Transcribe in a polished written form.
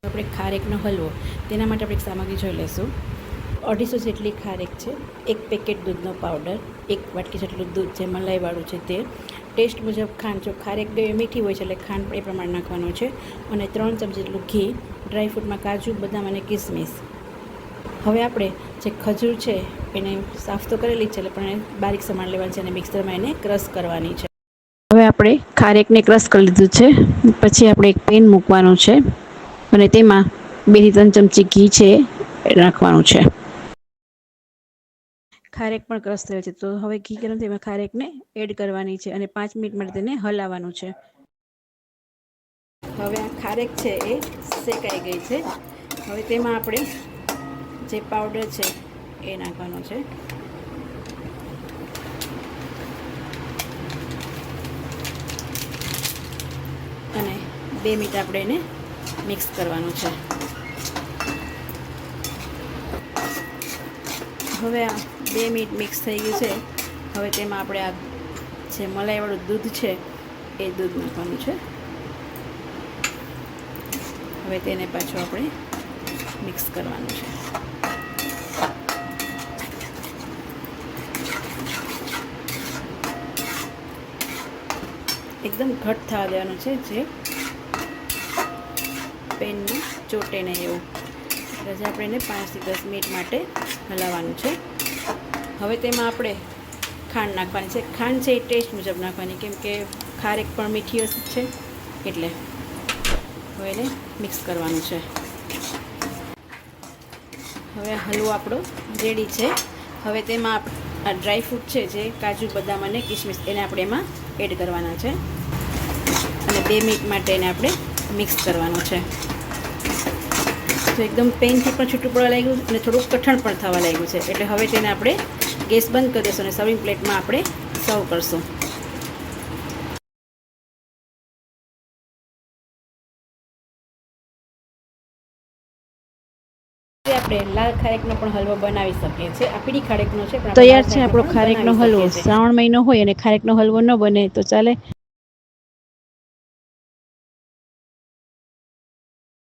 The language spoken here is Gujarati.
આપણે ખારેકનો હલવો તેના માટે આપણે સામગ્રી જોઈ લઈશું. 250 જેટલી ખારેક છે, 1 પેકેટ દૂધનો પાવડર, 1 વાટકી જેટલું દૂધ જે મલાઈવાળું છે તે, ટેસ્ટ મુજબ ખાંડ. જો ખારેક મીઠી હોય છે એટલે ખાંડ એ પ્રમાણે નાખવાનું છે, અને 3 ચમચી જેટલું ઘી, ડ્રાયફ્રૂટમાં કાજુ, બદામ અને કિસમિસ. હવે આપણે જે ખજૂર છે એને સાફ તો કરેલી છે, એટલે પણ એને બારીક સમાન લેવાની છે અને મિક્સરમાં એને ક્રશ કરવાની છે. હવે આપણે ખારેકને ક્રશ કરી લીધું છે. પછી આપણે એક પેન મૂકવાનું છે અને તેમાં 2 થી 3 ચમચી ઘી છે એ નાખવાનું છે. ખારેક પણ ક્રશ થયેલ છે, તો હવે ઘી ગરમ તેમાં ખારેકને એડ કરવાની છે અને 5 મિનિટ માટે તેને હલાવવાનું છે. હવે આ ખારેક છે એ શેકાઈ ગઈ છે. હવે તેમાં આપણે જે પાવડર છે એ નાખવાનો છે. અને 2 મિનિટ આપણે એને મિક્સ કરવાનું છે. હવે આ 2 મિનિટ મિક્સ થઈ ગયું છે. હવે તેમાં આપણે આ જે મલાઈવાળું દૂધ છે એ દૂધ નાખવાનું છે. હવે તેને પાછું આપણે મિક્સ કરવાનું છે. એકદમ ઘટ થવા દેવાનું છે, જે પેનમાં ચોટે નહીં એવું. એટલે આપણે એને 5 થી 10 મિનિટ માટે હલાવવાનું છે. હવે તેમાં આપણે ખાંડ નાખવાની છે. ખાંડ છે એ ટેસ્ટ મુજબ નાખવાની, કેમ કે ખારેક પણ મીઠી છે એટલે. હવે એને મિક્સ કરવાનું છે. હવે હલવો આપણો રેડી છે. હવે તેમાં આ ડ્રાયફ્રૂટ છે, જે કાજુ, બદામ અને કિસમિસ, એને આપણે એમાં એડ કરવાના છે અને 2 મિનિટ માટે એને આપણે મિક્સ કરવાનું છે. તો એકદમ પેનથી પણ છૂટું પડવા લાગ્યું અને થોડુંક કઠણ પણ થવા લાગ્યું છે, એટલે હવે તેને આપણે ગેસ બંધ કરી દઈશું અને સર્વિંગ પ્લેટમાં આપણે સર્વ કરશું. આપણે લાલ ખારેકનો પણ હલવો બનાવી શકીએ છીએ. આ પીળી ખારેકનો છે, પણ તૈયાર છે આપણો ખારેકનો હલવો. શ્રાવણ મહિનો હોય અને ખારેકનો હલવો ન બને તો ચાલે.